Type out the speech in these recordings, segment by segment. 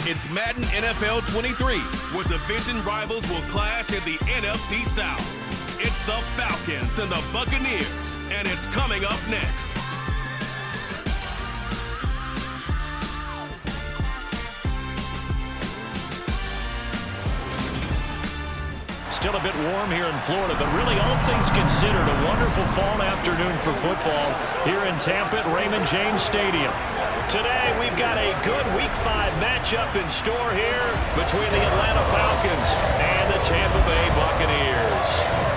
It's Madden NFL 23, where division rivals will clash in the NFC South. It's the Falcons and the Buccaneers, and it's coming up next. Still a bit warm here in Florida, but really all things considered, a wonderful fall afternoon for football here in Tampa at Raymond James Stadium. Today we've got a good Week 5 matchup in store here between the Atlanta Falcons and the Tampa Bay Buccaneers.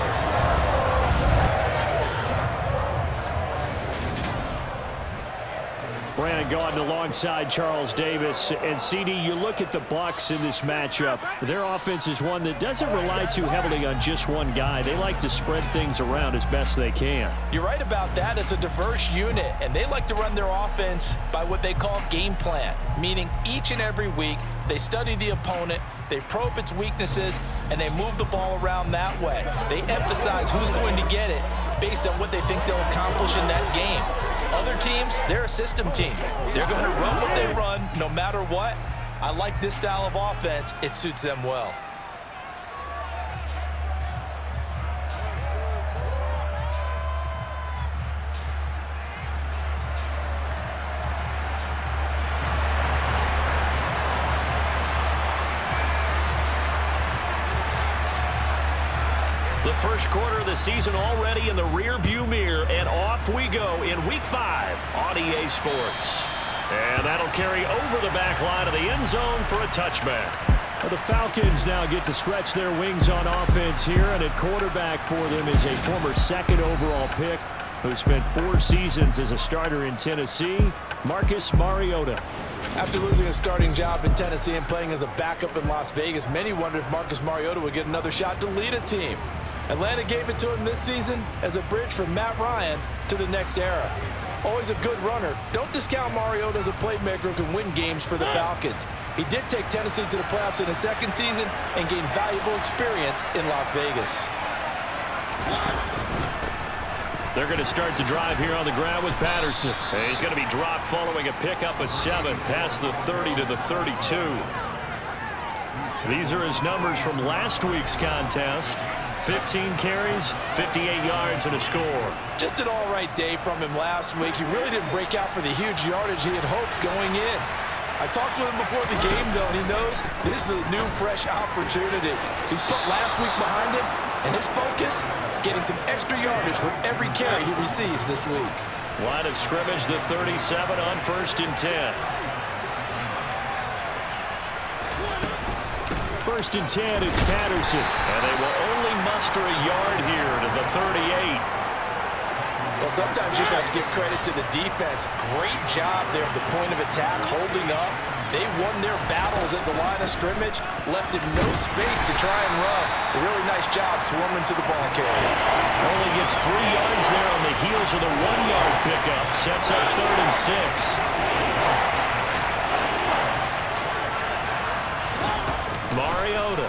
Brandon Gaudin alongside Charles Davis. And CD, you look at the Bucs in this matchup. Their offense is one that doesn't rely too heavily on just one guy. They like to spread things around as best they can. You're right about that. It's a diverse unit, and they like to run their offense by what they call game plan, meaning each and every week they study the opponent, they probe its weaknesses, and they move the ball around that way. They emphasize who's going to get it based on what they think they'll accomplish in that game. Other teams, they're a system team. They're going to run what they run no matter what. I like this style of offense. It suits them well. The first quarter of the season already in the rear-view mirror, and off we go in Week 5 on EA Sports. And that'll carry over the back line of the end zone for a touchback. Well, the Falcons now get to stretch their wings on offense here, and at quarterback for them is a former second overall pick who spent 4 seasons as a starter in Tennessee, Marcus Mariota. After losing a starting job in Tennessee and playing as a backup in Las Vegas, many wondered if Marcus Mariota would get another shot to lead a team. Atlanta gave it to him this season as a bridge from Matt Ryan to the next era. Always a good runner. Don't discount Mariota as a playmaker who can win games for the Falcons. He did take Tennessee to the playoffs in his second season and gained valuable experience in Las Vegas. They're going to start the drive here on the ground with Patterson. And he's going to be dropped following a pickup of 7 past the 30 to the 32. These are his numbers from last week's contest. 15 carries, 58 yards, and a score. Just an all-right day from him last week. He really didn't break out for the huge yardage he had hoped going in. I talked with him before the game, though, and he knows this is a new, fresh opportunity. He's put last week behind him, and his focus, getting some extra yardage for every carry he receives this week. Line of scrimmage, the 37 on 1st and 10. 1st and 10, it's Patterson. And they will only muster a yard here to the 38. Well, sometimes you just have to give credit to the defense. Great job there at the point of attack, holding up. They won their battles at the line of scrimmage, left him no space to try and run. A really nice job swarming to the ball carrier. Only gets 3 yards there on the heels of the 1-yard pickup. Sets up 3rd and 6. Mariota.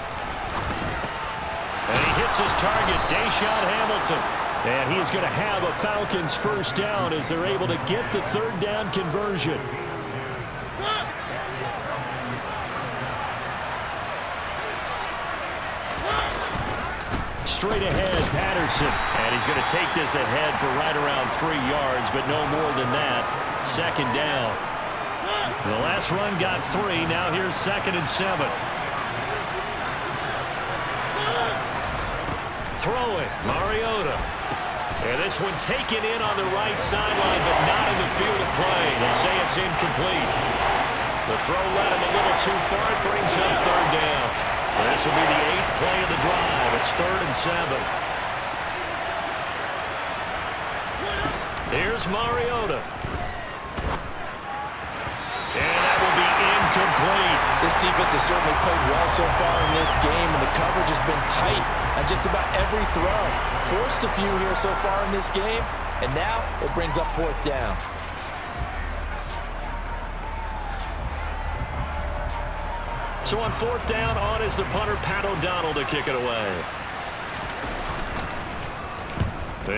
And he hits his target, Deshaun Hamilton. And he is going to have a Falcons first down as they're able to get the 3rd down conversion. Straight ahead, Patterson. And he's going to take this ahead for right around 3 yards, but no more than that. 2nd down. The last run got 3. Now here's 2nd and 7. Throwing, Mariota. And this one taken in on the right sideline, but not in the field of play. They say it's incomplete. The throw led him a little too far. It brings up 3rd down. This will be the 8th play of the drive. It's 3rd and 7. Here's Mariota. And that will be incomplete. This defense has certainly played well so far in this game, and the coverage has been tight on just about every throw. Forced a few here so far in this game, and now it brings up 4th down. So on 4th down, on is the punter, Pat O'Donnell, to kick it away.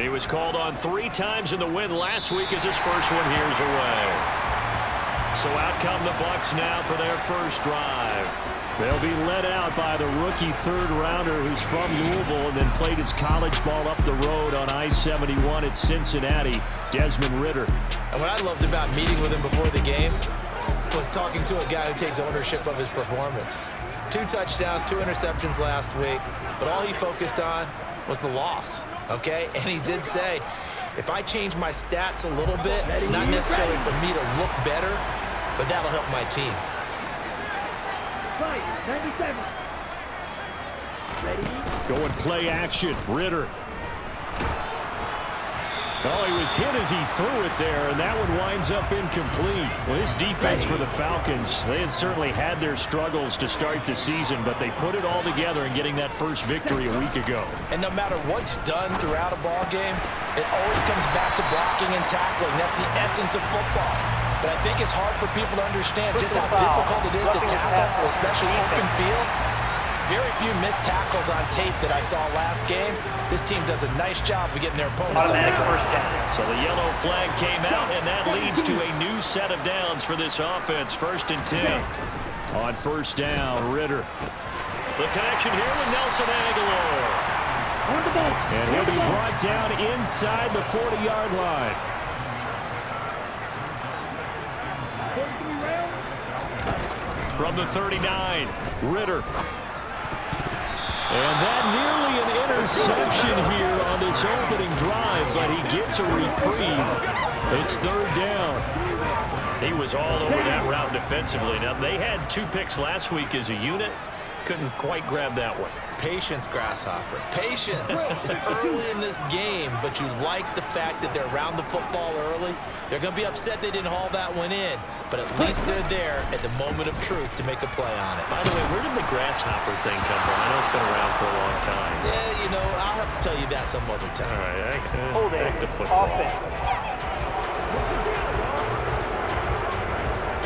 He was called on 3 times in the win last week as his first one here's away. So out come the Bucs now for their first drive. They'll be led out by the rookie third-rounder who's from Louisville and then played his college ball up the road on I-71 at Cincinnati, Desmond Ridder. And what I loved about meeting with him before the game was talking to a guy who takes ownership of his performance. 2 touchdowns, 2 interceptions last week, but all he focused on was the loss, okay? And he did say, if I change my stats a little bit, not necessarily for me to look better, but that'll help my team. 97. Ready? Going play action, Ridder. Oh, he was hit as he threw it there, and that one winds up incomplete. Well, this defense for the Falcons, they had certainly had their struggles to start the season, but they put it all together in getting that first victory a week ago. And no matter what's done throughout a ball game, it always comes back to blocking and tackling. That's the essence of football. But I think it's hard for people to understand just how difficult it is to tackle, especially open field. Very few missed tackles on tape that I saw last game. This team does a nice job of getting their opponents on the ground. So the yellow flag came out, and that leads to a new set of downs for this offense. 1st and 10. On first down, Ridder. The connection here with Nelson Aguilar. And he'll be brought down inside the 40-yard line. From the 39, Ridder. And that nearly an interception here on this opening drive, but he gets a reprieve. It's 3rd down. He was all over that route defensively. Now, they had 2 picks last week as a unit. Couldn't quite grab that one. Patience, Grasshopper. Patience. It's early in this game, but you like the fact that they're around the football early. They're going to be upset they didn't haul that one in, but at least they're there at the moment of truth to make a play on it. By the way, where did the Grasshopper thing come from? I know it's been around for a long time. Yeah, you know, I'll have to tell you that some other time. All right, back to football.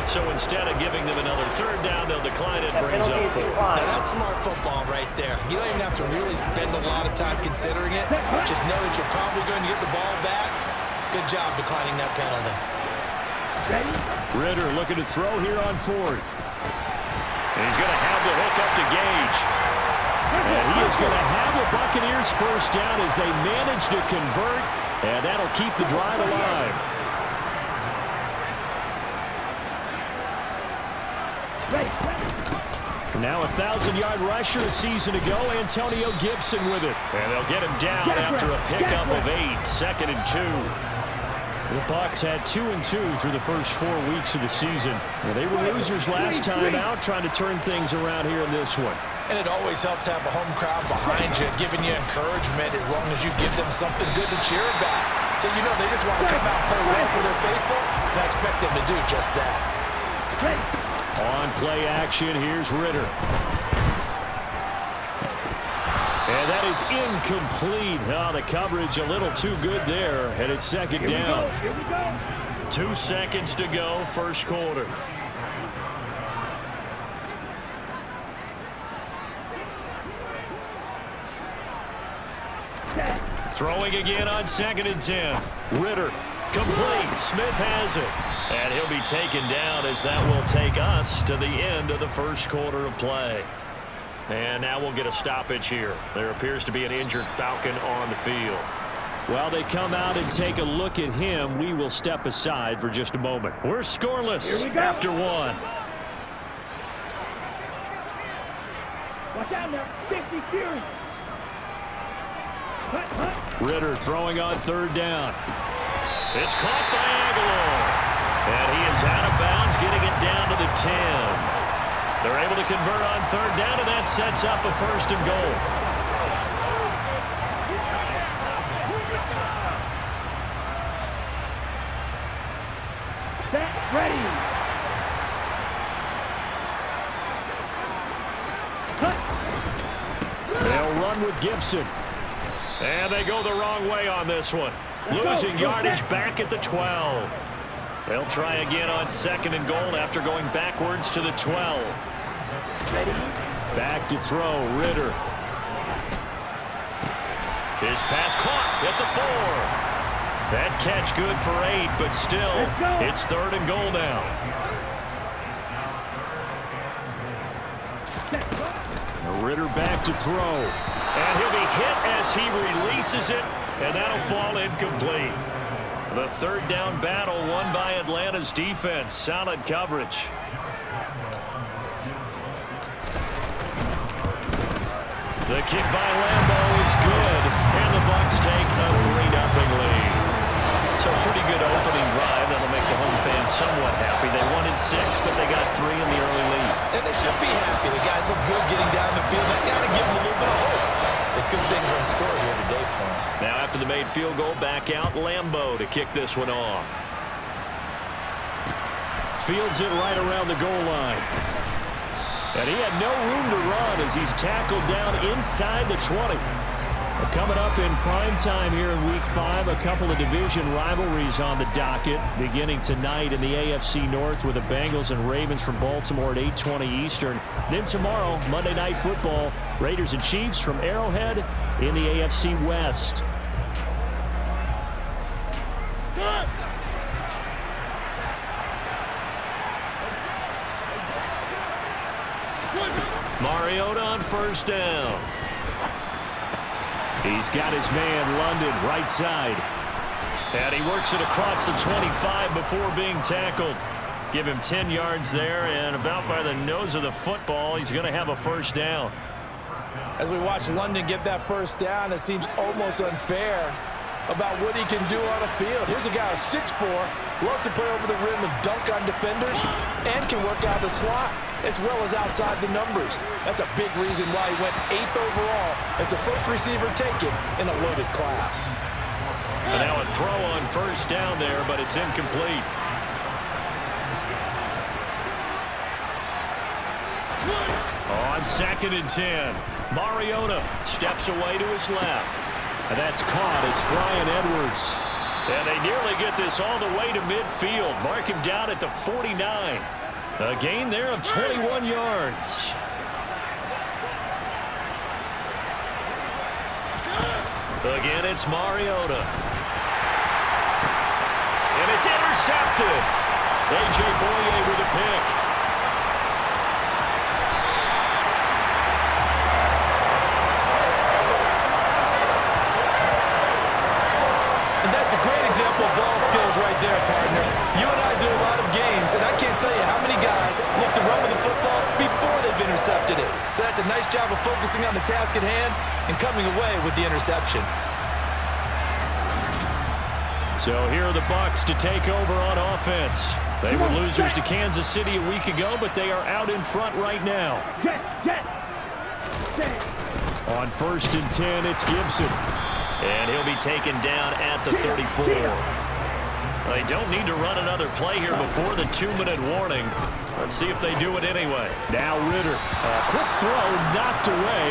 So instead of giving them another 3rd down, they'll decline it, brings up 4. Now that's smart football right there. You don't even have to really spend a lot of time considering it. Just know that you're probably going to get the ball back. Good job declining that penalty. Ridder looking to throw here on 4th. And he's going to have the hook up to Gage. And he is going to have the Buccaneers first down as they manage to convert, and that'll keep the drive alive. Now a 1,000-yard rusher a season ago, Antonio Gibson with it. And they'll get him down after a pickup of 8, 2nd and 2. The Bucs had 2 and 2 through the first 4 weeks of the season. Well, they were losers last time out, trying to turn things around here in this one. And it always helps to have a home crowd behind you, giving you encouragement as long as you give them something good to cheer about. So you know they just want to come out and play well for their faithful, and I expect them to do just that. On play action, here's Ridder. And that is incomplete. Oh, the coverage a little too good there, and it's 2nd down. 2 seconds to go, first quarter. Throwing again on 2nd and 10. Ridder. Complete. Smith has it. And he'll be taken down as that will take us to the end of the first quarter of play. And now we'll get a stoppage here. There appears to be an injured Falcon on the field. While they come out and take a look at him, we will step aside for just a moment. We're scoreless after 1. Watch out now. 50 Fury. Ridder throwing on 3rd down. It's caught by Aguilar. And he is out of bounds, getting it down to the 10. They're able to convert on 3rd down, and that sets up a 1st and goal. Set, ready. They'll run with Gibson. And they go the wrong way on this one. Losing yardage back at the 12. They'll try again on 2nd and goal after going backwards to the 12. Ready. Back to throw, Ridder. His pass caught at the 4. That catch good for 8, but still, it's 3rd and goal now. Ritter back to throw. And he'll be hit as he releases it, and that'll fall incomplete. The third down battle won by Atlanta's defense. Solid coverage. The kick by Lambo is good, and the Bucs take a 3-0 lead. So a pretty good opening drive that'll make the home fans somewhat happy. They wanted 6, but they got 3 in the early lead. And they should be happy. The guys look good getting down the field. That's got to give them a little bit of hope. The good things are in store here today for them. Now after the made field goal, back out Lambo to kick this one off. Fields it right around the goal line. And he had no room to run as he's tackled down inside the 20. Coming up in prime time here in Week 5, a couple of division rivalries on the docket, beginning tonight in the AFC North with the Bengals and Ravens from Baltimore at 8:20 Eastern. Then tomorrow, Monday Night Football, Raiders and Chiefs from Arrowhead in the AFC West. Mariota on first down. He's got his man, London, right side. And he works it across the 25 before being tackled. Give him 10 yards there, and about by the nose of the football, he's going to have a first down. As we watch London get that first down, it seems almost unfair about what he can do on a field. Here's a guy who's 6'4", loves to play over the rim and dunk on defenders, and can work out the slot as well as outside the numbers. That's a big reason why he went 8th overall as the first receiver taken in a loaded class. And now a throw on first down there, but it's incomplete. On 2nd and 10, Mariota steps away to his left. And that's caught. It's Brian Edwards. And they nearly get this all the way to midfield. Mark him down at the 49. A gain there of 21 yards. Again, it's Mariota. And it's intercepted. A.J. Boye with a pick. And that's a great example of ball skills right there, partner. You and I do a lot of games, and I can't tell you how many guys look to run with the football before they've intercepted it. So that's a nice job of focusing on the task at hand and coming away with the interception. So here are the Bucs to take over on offense. They were losers to Kansas City a week ago, but they are out in front right now. On 1st and 10, it's Gibson. And he'll be taken down at the 34. They don't need to run another play here before the 2-minute warning. Let's see if they do it anyway. Now Ritter. A quick throw knocked away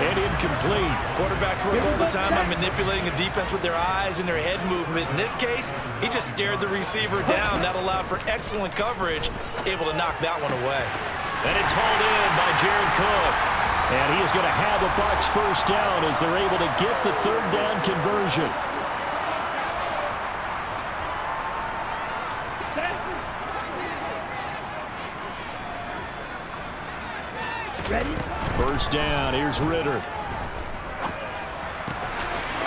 and incomplete. Quarterbacks work all the time on manipulating the defense with their eyes and their head movement. In this case, he just stared the receiver down. That allowed for excellent coverage, able to knock that one away. And it's hauled in by Jared Cook. And he is going to have a Bucs first down as they're able to get the 3rd down conversion. Ready? First down, here's Ritter.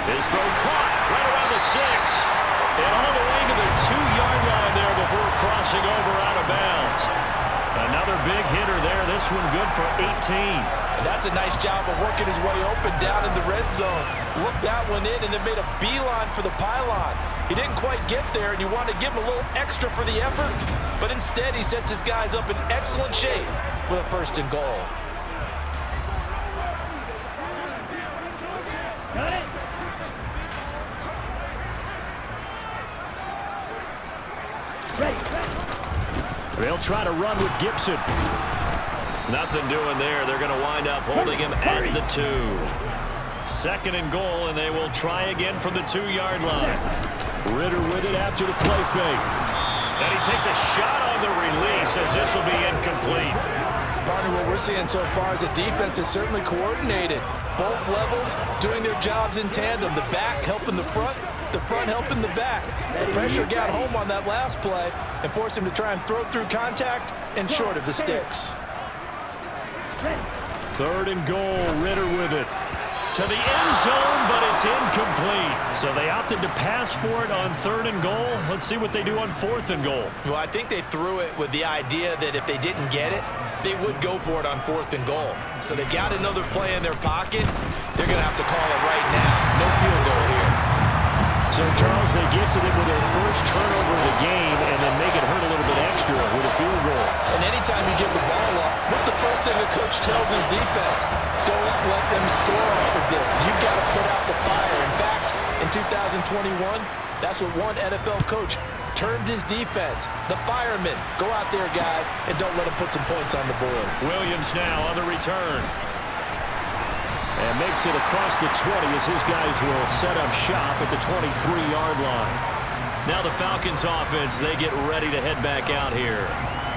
His throw caught right around the 6. And all the way to the 2-yard line there before crossing over out of bounds. Another big hitter there. This one good for 18. And that's a nice job of working his way open down in the red zone. Looked that one in and then made a beeline for the pylon. He didn't quite get there, and you want to give him a little extra for the effort, but instead he sets his guys up in excellent shape with a 1st and goal. Got it. Ready. They'll try to run with Gibson. Nothing doing there. They're going to wind up holding him at the 2. 2nd and goal, and they will try again from the 2-yard line. Ritter with it after the play fake. And he takes a shot on the release as this will be incomplete. Partner, what we're seeing so far is the defense is certainly coordinated. Both levels doing their jobs in tandem. The back helping the front helping the back. The pressure got home on that last play and forced him to try and throw through contact and short of the sticks. 3rd and goal, Ritter with it. To the end zone, but it's incomplete. So they opted to pass for it on 3rd and goal. Let's see what they do on 4th and goal. Well, I think they threw it with the idea that if they didn't get it, they would go for it on 4th and goal. So they got another play in their pocket. They're going to have to call it right now. No field goal here. So, Charles, they get to them with their first turnover of the game and then make it hurt a little bit extra with a field goal. And anytime you give the ball up, what's the first thing the coach tells his defense? Don't let them score off of this. You've got to put out the fire. In fact, in 2021, that's what one NFL coach termed his defense. The firemen. Go out there, guys, and don't let them put some points on the board. Williams now on the return. And makes it across the 20 as his guys will set up shop at the 23-yard line. Now the Falcons offense, they get ready to head back out here.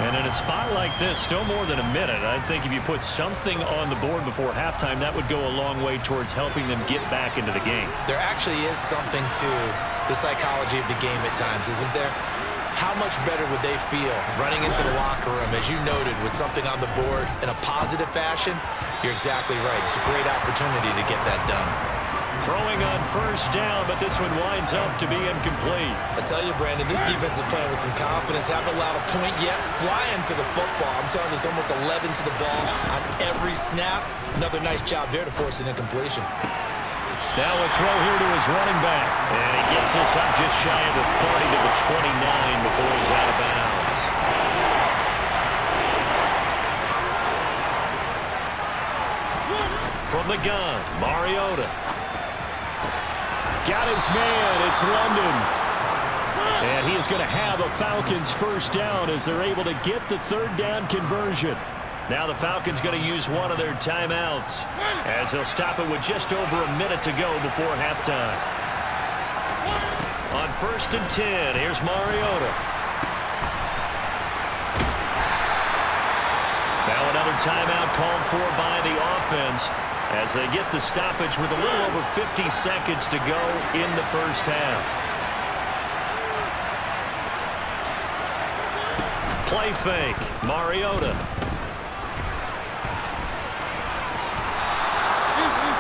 And in a spot like this, still more than a minute, I think if you put something on the board before halftime, that would go a long way towards helping them get back into the game. There actually is something to the psychology of the game at times, isn't there? How much better would they feel running into the locker room, as you noted, with something on the board in a positive fashion? You're exactly right. It's a great opportunity to get that done. Throwing on 1st down, but this one winds up to be incomplete. I tell you, Brandon, this defense is playing with some confidence. Haven't allowed a point yet. Flying to the football. I'm telling you, it's almost 11 to the ball on every snap. Another nice job there to force an incompletion. Now a throw here to his running back. And he gets us up just shy of the 30 to the 29 before he's out of bounds. From the gun, Mariota. Got his man, it's London. And he is going to have a Falcons 1st down as they're able to get the 3rd down conversion. Now the Falcons going to use one of their timeouts as they'll stop it with just over a minute to go before halftime. On 1st and 10, here's Mariota. Now another timeout called for by the offense as they get the stoppage with a little over 50 seconds to go in the 1st half. Play fake, Mariota.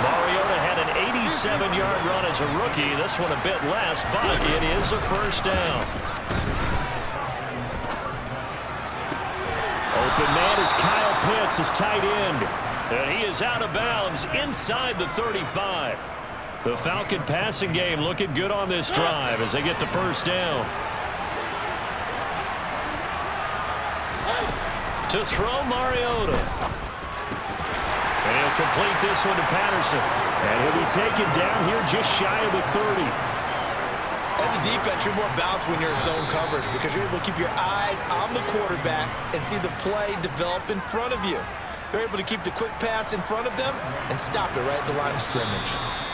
Mariota had an 87-yard run as a rookie. This one a bit less, but it is a 1st down. Open man is Kyle Pitts, his tight end. And he is out of bounds inside the 35. The Falcon passing game looking good on this drive as they get the 1st down. To throw Mariota. And he'll complete this one to Patterson. And he'll be taken down here just shy of the 30. As a defense, you're more balanced when you're in zone coverage because you're able to keep your eyes on the quarterback and see the play develop in front of you. They're able to keep the quick pass in front of them and stop it right at the line of scrimmage.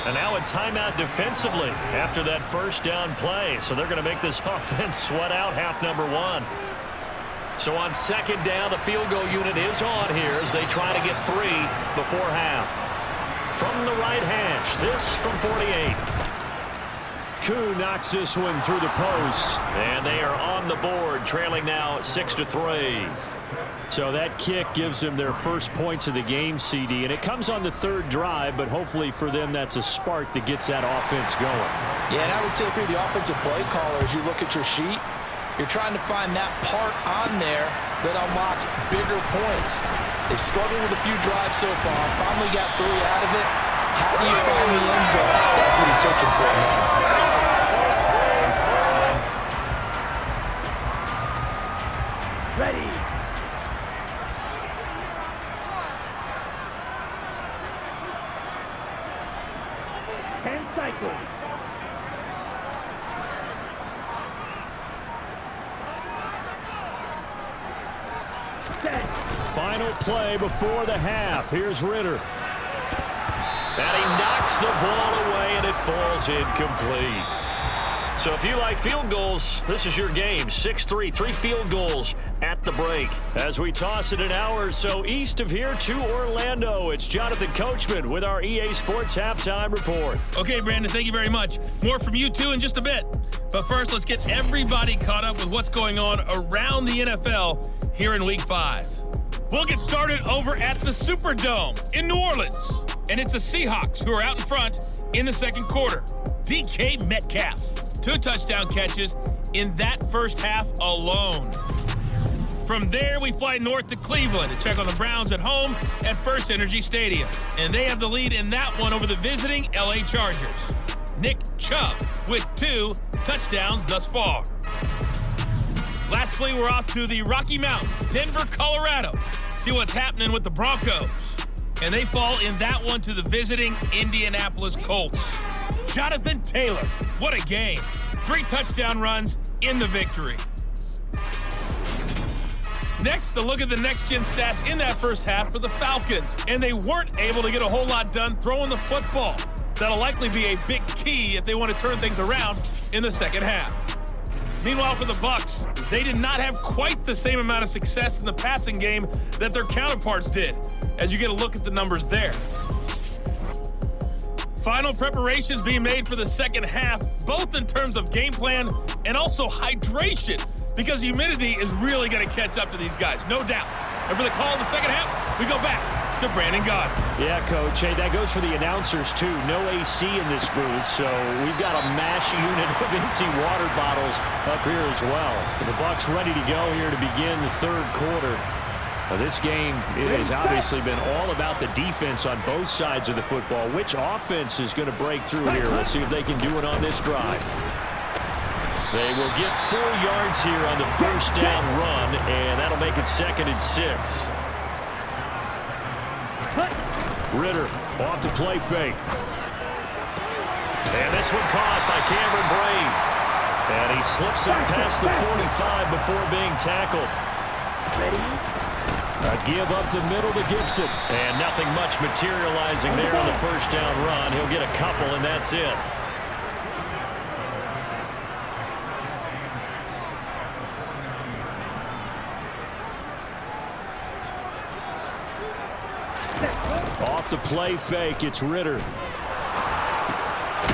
And now a timeout defensively after that 1st down play. So they're going to make this offense sweat out half number 1. So on 2nd down, the field goal unit is on here as they try to get 3 before half. From the right hash, this from 48. Koo knocks this one through the post. And they are on the board, trailing now 6-3. So that kick gives them their first points of the game, CD. And it comes on the 3rd drive, but hopefully for them that's a spark that gets that offense going. Yeah, and I would say if you're the offensive play caller, as you look at your sheet, you're trying to find that part on there that unlocks bigger points. They've struggled with a few drives so far. Finally got 3 out of it. How do you find the end zone? That's what he's searching for now. Ready. Cycle. Final play before the half. Here's Ritter. And he knocks the ball away, and it falls incomplete. So if you like field goals, this is your game. 6-3, 3 field goals at the break. As we toss it an hour or so east of here to Orlando, it's Jonathan Coachman with our EA Sports Halftime Report. Okay, Brandon, thank you very much. More from you, too, in just a bit. But first, let's get everybody caught up with what's going on around the NFL here in Week 5. We'll get started over at the Superdome in New Orleans. And it's the Seahawks who are out in front in the second quarter. DK Metcalf, 2 touchdown catches in that first half alone. From there, we fly north to Cleveland to check on the Browns at home at First Energy Stadium. And they have the lead in that one over the visiting LA Chargers. Nick Chubb with 2 touchdowns thus far. Lastly, we're off to the Rocky Mountains, Denver, Colorado. See what's happening with the Broncos. And they fall in that one to the visiting Indianapolis Colts. Jonathan Taylor, what a game. 3 touchdown runs in the victory. Next, a look at the next-gen stats in that first half for the Falcons. And they weren't able to get a whole lot done throwing the football. That'll likely be a big key if they want to turn things around in the second half. Meanwhile, for the Bucs, they did not have quite the same amount of success in the passing game that their counterparts did, as you get a look at the numbers there. Final preparations being made for the second half, both in terms of game plan and also hydration, because humidity is really going to catch up to these guys, no doubt. And for the call of the second half, we go back to Brandon Gaudin. Yeah, Coach. Hey, that goes for the announcers, too. No AC in this booth, so we've got a mash unit of empty water bottles up here as well. The Bucs ready to go here to begin the third quarter. Well, this game, it has obviously been all about the defense on both sides of the football. Which offense is going to break through here? We'll see if they can do it on this drive. They will get 4 yards here on the first down run, and that'll make it 2nd and 6. Ritter off the play fake. And this one caught by Cameron Brate. And he slips him past the 45 before being tackled. A give up the middle to Gibson. And nothing much materializing there on the first down run. He'll get a couple, and that's it. Off the play fake, it's Ritter.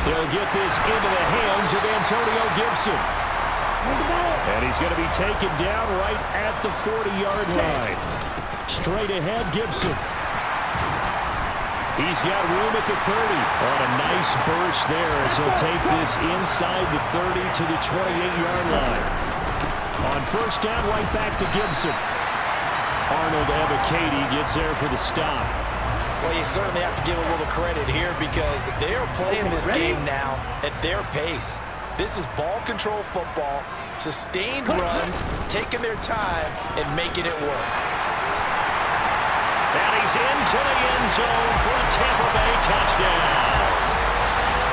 He'll get this into the hands of Antonio Gibson. And he's going to be taken down right at the 40-yard line. Straight ahead, Gibson. He's got room at the 30. On a nice burst there as he'll take this inside the 30 to the 28-yard line. On first down, right back to Gibson. Arnold Ebiketie gets there for the stop. Well, you certainly have to give a little credit here because they are playing this game now at their pace. This is ball control football, sustained runs, taking their time, and making it work. And he's into the end zone for a Tampa Bay touchdown.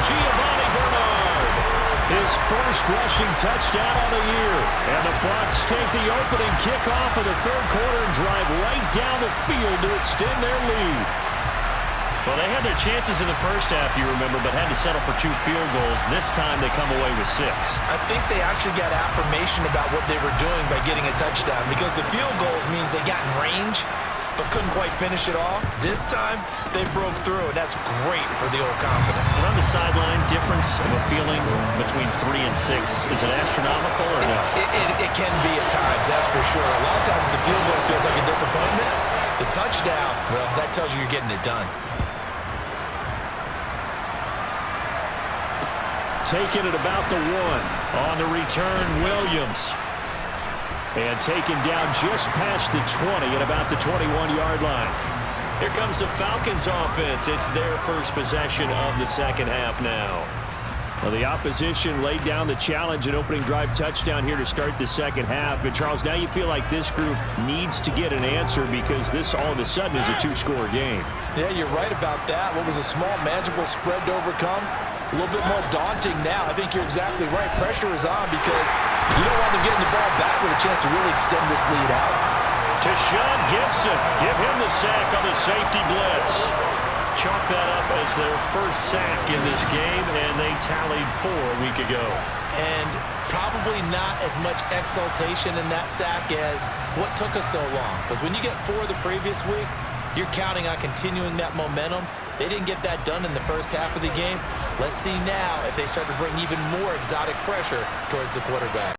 Giovanni Bernard, his first rushing touchdown of the year. And the Bucs take the opening kickoff of the third quarter and drive right down the field to extend their lead. Well, they had their chances in the first half, you remember, but had to settle for 2 field goals. This time they come away with 6. I think they actually got affirmation about what they were doing by getting a touchdown because the field goals means they got in range but couldn't quite finish it off. This time, they broke through, and that's great for the old confidence. And on the sideline, difference of a feeling between 3 and 6, is it astronomical or no? It can be at times, that's for sure. A lot of times the field goal feels like a disappointment. The touchdown, well, that tells you you're getting it done. Taking it about the 1. On the return, Williams. And taken down just past the 20 at about the 21-yard line. Here comes the Falcons offense. It's their first possession of the second half now. Well, the opposition laid down the challenge and opening drive touchdown here to start the second half. And, Charles, now you feel like this group needs to get an answer because this all of a sudden is a 2-score game. Yeah, you're right about that. What was a small, manageable spread to overcome? A little bit more daunting now. I think you're exactly right. Pressure is on because you don't want them getting the ball back with a chance to really extend this lead out. To Sean Gibson. Give him the sack on the safety blitz. Chalk that up as their first sack in this game, and they tallied 4 a week ago. And probably not as much exultation in that sack as what took us so long. Because when you get 4 the previous week, you're counting on continuing that momentum. They didn't get that done in the first half of the game. Let's see now if they start to bring even more exotic pressure towards the quarterback.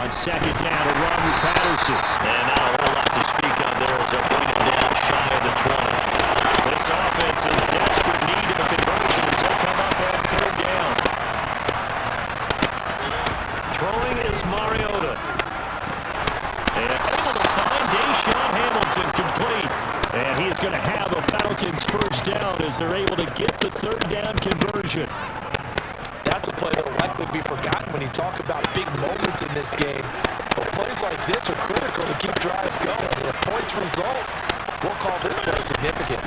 On second down, a run Andrew Patterson. And not a whole lot to speak of there as they're bringing him down shy of the 20. This offense in desperate need of a conversion as they'll come up on third down. Throwing is Mariota. And able to find Deshaun Hamilton complete. And he is going to have a Falcons first down as they're able to get the third down conversion. That's a play that will likely be forgotten when you talk about big moments in this game. But plays like this are critical to keep drives going. And a points result, we'll call this play significant.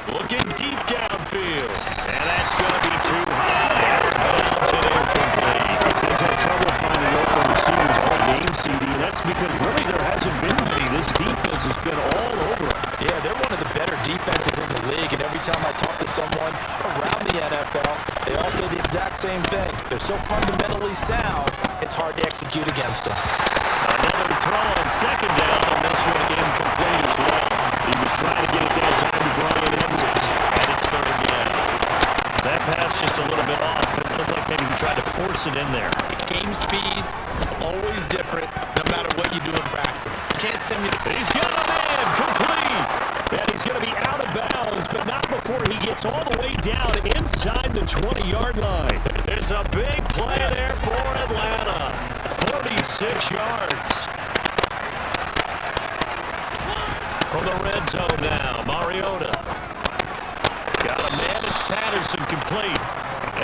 Looking deep downfield. And that's going to be too high. Bounce it incomplete. He's had trouble finding open receivers all game, CD. That's because really there hasn't been many. This defense has been all over them. Yeah, they're one of the better defenses in the league, and every time I talk to someone around the NFL, they all say the exact same thing. They're so fundamentally sound, it's hard to execute against them. Another throw on second down, and this one incomplete as well. He was trying to get it that time to Brian Edwards, and it's third down. That pass just a little bit off. It looked like maybe he tried to force it in there. Game speed, always different, no matter what you do in practice. Can't send me to... He's got a man, complete. And he's going to be out of bounds, but not before he gets all the way down inside the 20-yard line. It's a big play there for Atlanta. 46 yards. From the red zone now, Mariota. Got a man, it's Patterson complete.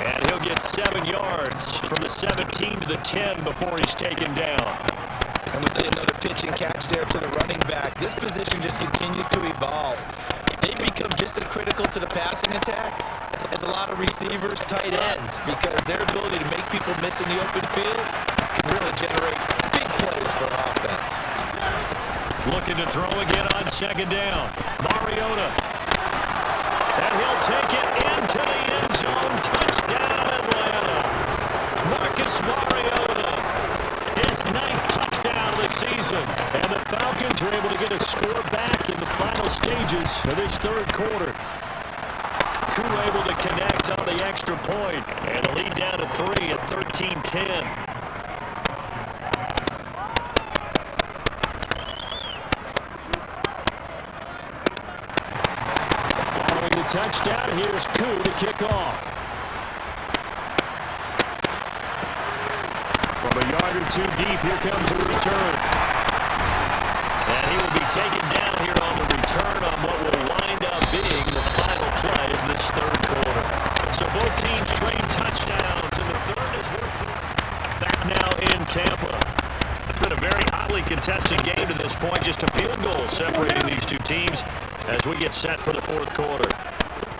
And he'll get 7 yards from the 17 to the 10 before he's taken down. And we see another pitch and catch there to the running back. This position just continues to evolve. They become just as critical to the passing attack as a lot of receivers, tight ends, because their ability to make people miss in the open field can really generate big plays for an offense. Looking to throw again on second down. Mariota. And he'll take it into the end zone. Touchdown, Atlanta. Marcus Mariota. His 9th touchdown of the season. And the Falcons are able to get a score back in the final stages of this third quarter. Crew able to connect on the extra point. And a lead down to 3 at 13-10. Touchdown. Here's Koo to kick off. From a yard or two deep, here comes the return. And he will be taken down here on the return on what will wind up being the final play of this third quarter. So both teams trade touchdowns, and the third is worth it. Back now in Tampa. It's been a very hotly contested game to this point. Just a field goal separating these two teams as we get set for the fourth quarter.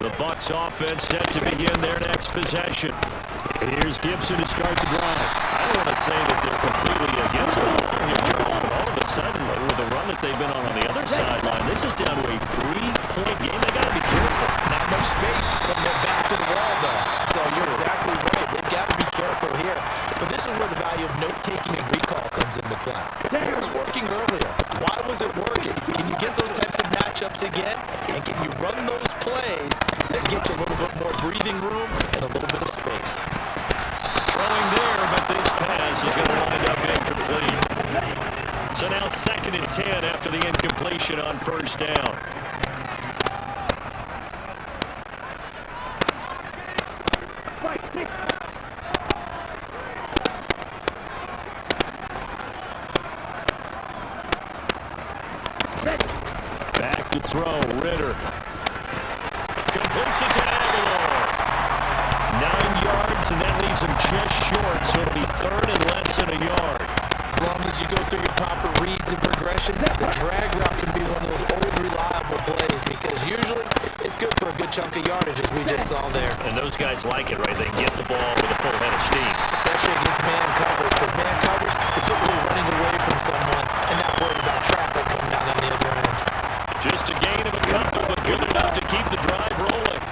The Bucs offense set to begin their next possession. Here's Gibson to start the drive. I don't want to say that they're completely against the line here, Charles, but all of a sudden, with the run that they've been on the other sideline, this is down to a 3-point game. They got to be careful. Not much space from their back to the wall, though. So you're exactly right. They've got to be careful here. But this is where the value of note-taking and recall comes into play. It was working earlier. Why was it working? Can you get those types of matchups again? And can you run those plays that get you a little bit more breathing room and a little bit of space? Throwing there, but this pass is going to wind up incomplete. So now 2nd and 10 after the incompletion on first down. Back to throw, Ritter. Completes it to Aguilar. 9 yards, and that leaves him just short, so it'll be third and less than a yard. As long as you go through your proper reads and progressions, the drag route can be one of those old reliable plays because usually it's good for a good chunk of yardage, as we just saw there. And those guys like it, right? They get the ball with a full head of steam. Especially against man coverage. With man coverage, you're typically running away from someone and not worried about traffic coming down on the other end. Just a gain of a couple, but good enough to keep the drive rolling.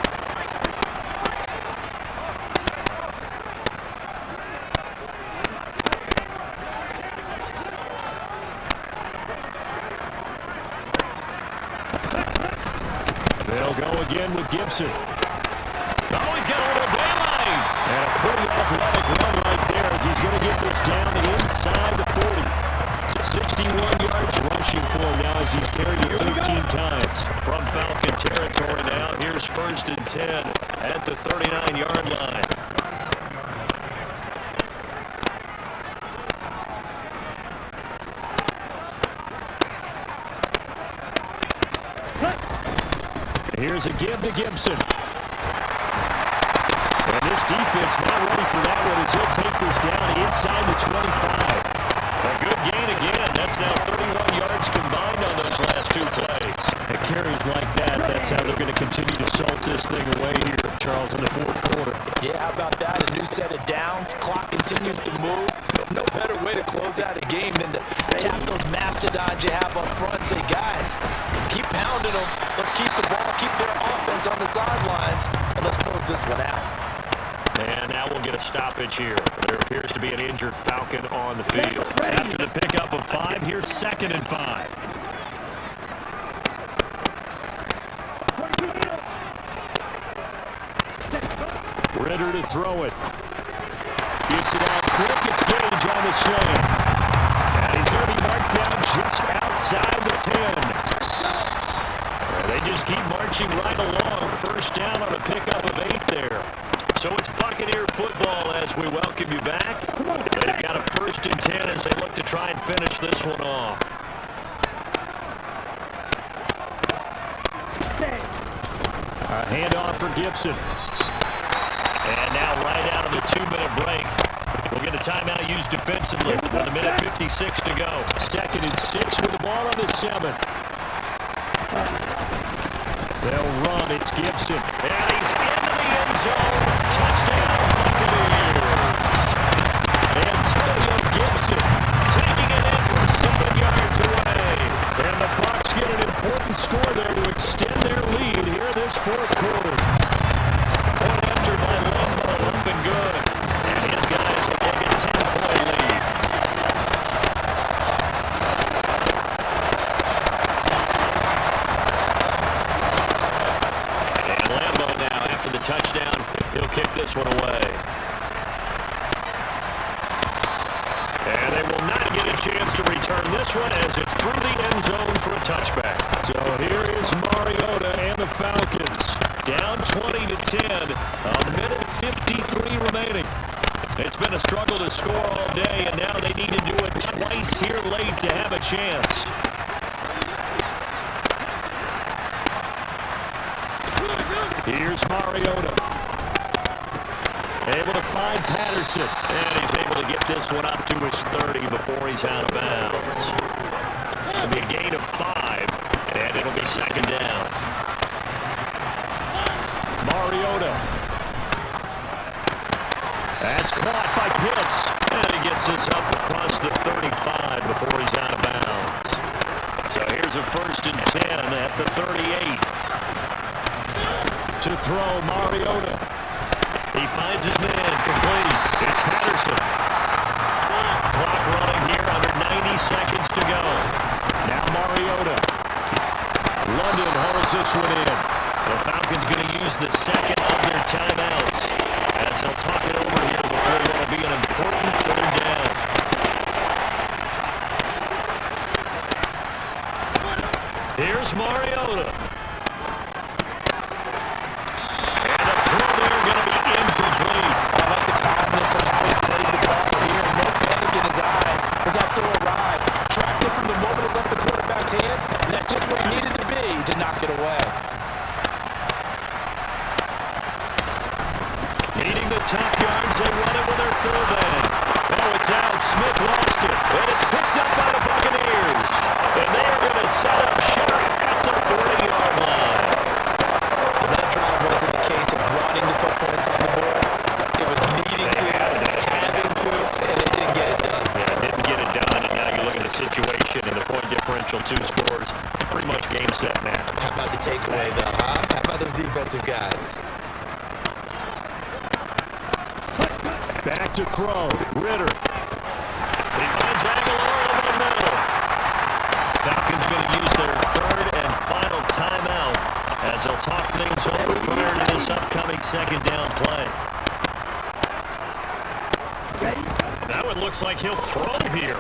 They'll go again with Gibson. Oh, he's got a little daylight. And a pretty athletic run right there. as he's going to get this down inside the 40. 61 yards rushing for him now as he's carried it 13 times. From Falcon territory now, here's 1st and 10 at the 39-yard line. Here's a give to Gibson. And this defense not ready for that one as he'll take this down inside the 25. A good gain again. That's now 31 yards combined on those last 2 plays. And carries like that, that's how they're going to continue to salt this thing away here, Charles, in the 4th quarter. Yeah, how about that? A new set of downs. Clock continues to move. No better way to close out a game than to tap those mastodons you have up front and say, guys, keep pounding them. Let's keep the ball, keep their offense on the sidelines, and let's close this one out. And now we'll get a stoppage here. There appears to be an injured Falcon on the field. After the pickup of 5, here's 2nd and 5. Ritter to throw it. Gets it out quick. It's Gage on the swing. And he's going to be marked down just outside the 10. They just keep marching right along. 1st down on a pickup of 8 there. So it's Buccaneer football as we welcome you back. They've got a 1st and 10 as they look to try and finish this one off. A handoff for Gibson. And now right out of the 2-minute break, we'll get a timeout used defensively with 1:56 to go. 2nd and 6 with the ball on the 7. They'll run. It's Gibson. And he's into the end zone. Touchdown, Buccaneers. Antonio Gibson Taking it in from 7 yards away. And the Bucs get an important score there to extend their lead here this 4th quarter. Point after by Lambo, looking good. And his guys will take a 10-point lead. And Lambo now, after the touchdown, he'll kick this one away. And they will not get a chance to return this one as it's through the end zone for a touchback. So here is Mariota and the Falcons. Down 20-10, 1:53 remaining. It's been a struggle to score all day, and now they need to do it twice here late to have a chance. Here's Mariota. Able to find Patterson. And he's able to get this one up to his 30 before he's out of bounds. It'll be a gain of 5, and it'll be 2nd down. Mariota. That's caught by Pitts. And he gets this up across the 35 before he's out of bounds. So here's a 1st and 10 at the 38. To throw, Mariota. He finds his man, complete. It's Patterson. Clock running here, under 90 seconds to go. Now Mariota. London holds this one in. The Falcons going to use the 2nd of their timeouts as they'll talk it over here before what will be an important 3rd down. Here's Mariota. And the throw there going to be incomplete. I like the calmness of how he played the ball here. No panic in his eyes as that throw arrived. Tracked it from the moment it left the quarterback's hand, and that's just where he needed to be to knock it away. Needing the tough yards, they run it with their fullback. Oh, it's out. Smith lost it. And it's picked up by the Buccaneers. And they are going to set up shop at the 40-yard line. Well, that drive wasn't a case of wanting to put points on the board. It was needing to, having to, and it didn't get it done. Yeah, it didn't get it done. And now you look at the situation and the point differential, 2 scores. Pretty much game set now. How about the takeaway, though, huh? How about those defensive guys? Back to throw. Ritter. He finds Aguilar over the middle. Falcons going to use their 3rd and final timeout as they'll talk things over prior to this upcoming 2nd down play. it looks like he'll throw here.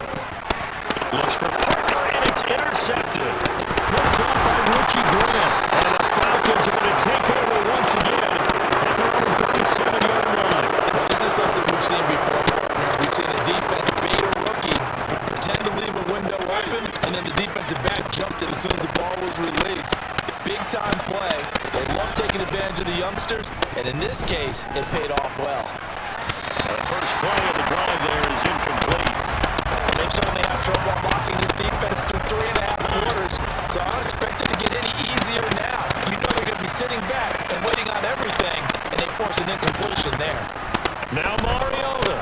Looks for Parker, and it's intercepted. Picked up by Richie Grant. And the Falcons are going to take over once again at their own 37-yard line. Well, this is something we've seen before. We've seen a defense bait a rookie, pretend to leave a window open, and then the defensive back jumped it as soon as the ball was released. Big-time play. They love taking advantage of the youngsters, and in this case, it paid off well. The first play of the drive there is incomplete. They've certainly had trouble unlocking this defense through 3.5 quarters, so I don't expect it to get any easier now. You know they're going to be sitting back and waiting on everything, and they force an incompletion there. Now Mariota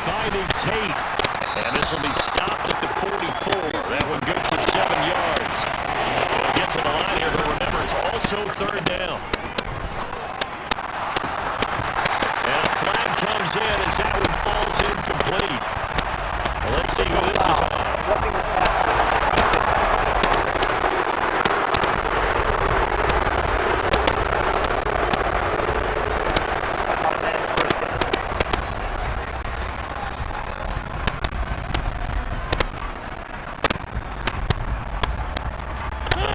finding Tate, and this will be stopped at the 44. That one good for 7 yards. They'll get to the line here, but remember, it's also third down. And a flag comes in as that one falls incomplete. Well, let's see who this is on.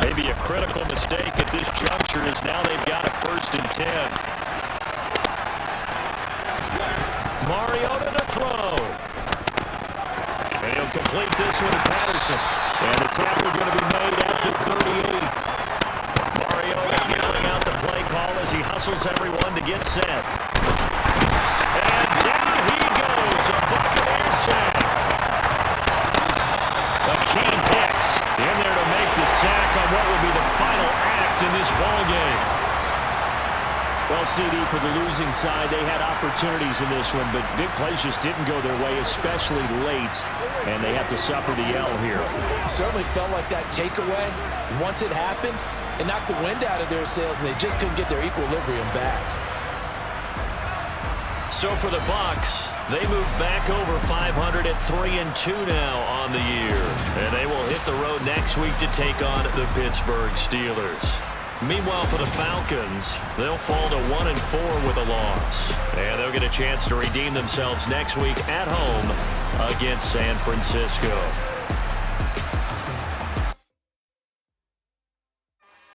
Maybe a critical mistake at this juncture is now they've got a 1st and 10. Mariota to throw. And he'll complete this one to Patterson. And the tackle going to be made at the 38. Mariota yelling out the play call as he hustles everyone to get set. And down he goes. A Buccaneers sack. Akeem Hicks in there to make the sack on what will be the final act in this ballgame. Well, CD, for the losing side, they had opportunities in this one, but big plays just didn't go their way, especially late, and they have to suffer the L here. It certainly felt like that takeaway, once it happened, it knocked the wind out of their sails, and they just couldn't get their equilibrium back. So for the Bucs, they move back over 500 at 3-2 now on the year, and they will hit the road next week to take on the Pittsburgh Steelers. Meanwhile, for the Falcons, they'll fall to 1-4 with a loss. And they'll get a chance to redeem themselves next week at home against San Francisco.